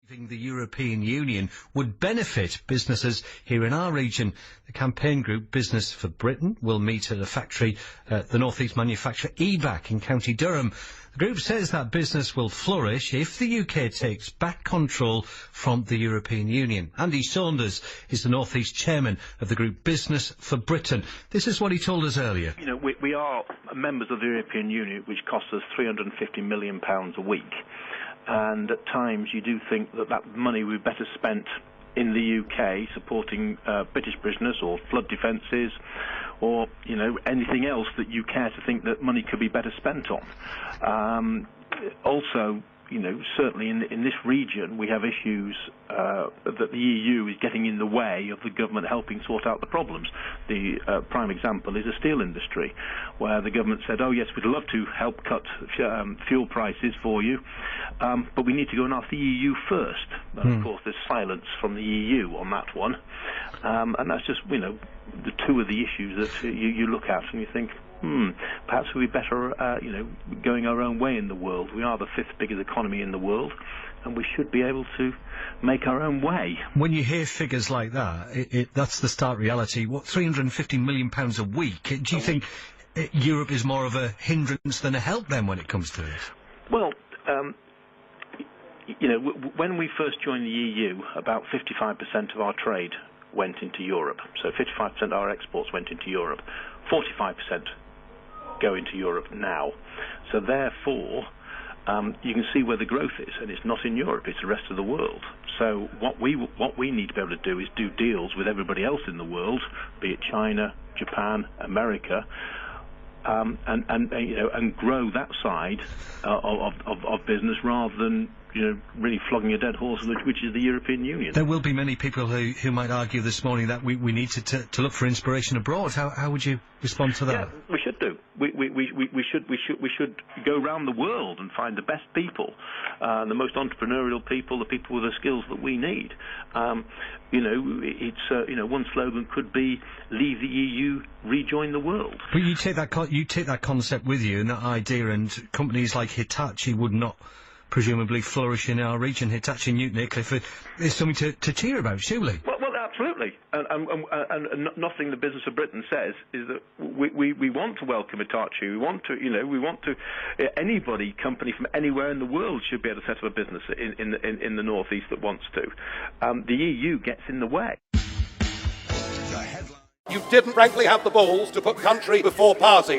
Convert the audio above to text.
The European Union would benefit businesses here in our region. The campaign group Business for Britain will meet at a factory, the North East manufacturer EBAC in County Durham. The group says that business will flourish if the UK takes back control from the European Union. Andy Saunders is the North East chairman of the group Business for Britain. This is what he told us earlier. You know, we are members of the European Union, which costs us £350 million a week. And at times you do think that that money would be better spent in the UK supporting British business or flood defences or, you know, anything else that you care to think that money could be better spent on. Also, you know, certainly in this region we have issues that the EU is getting in the way of the government helping sort out the problems. The prime example is the steel industry, where the government said, oh yes, we'd love to help cut fuel prices for you, but we need to go and ask the EU first. And of course there's silence from the EU on that one, and that's just, you know, the two of the issues that you look at and you think, perhaps we'd be better, you know, going our own way in the world. We are the fifth biggest economy in the world, and we should be able to make our own way. When you hear figures like that, that's the stark reality. What, £350 million a week? Do you think Europe is more of a hindrance than a help then when it comes to this? Well, you know, when we first joined the EU, about 55% of our trade went into Europe. So 55% of our exports went into Europe. 45% go into Europe now. So therefore, you can see where the growth is, and it's not in Europe, it's the rest of the world. So what we need to be able to do is do deals with everybody else in the world, be it China, Japan, America, and grow that side of business rather than, you know, really flogging a dead horse, which is the European Union. There will be many people who might argue this morning that we need to look for inspiration abroad. How would you respond to that? Yeah, we should do. We should go around the world and find the best people, the most entrepreneurial people, the people with the skills that we need. You know, it's you know, one slogan could be "Leave the EU, rejoin the world." But you take that concept with you and that idea, and companies like Hitachi would not presumably flourish in our region. Hitachi, Newton Aycliffe, there's something to cheer about, surely. Well, absolutely. And nothing the Business of Britain says is that we want to welcome Hitachi. We want to, anybody, company from anywhere in the world should be able to set up a business in the North East that wants to. The EU gets in the way. You didn't frankly have the balls to put country before party.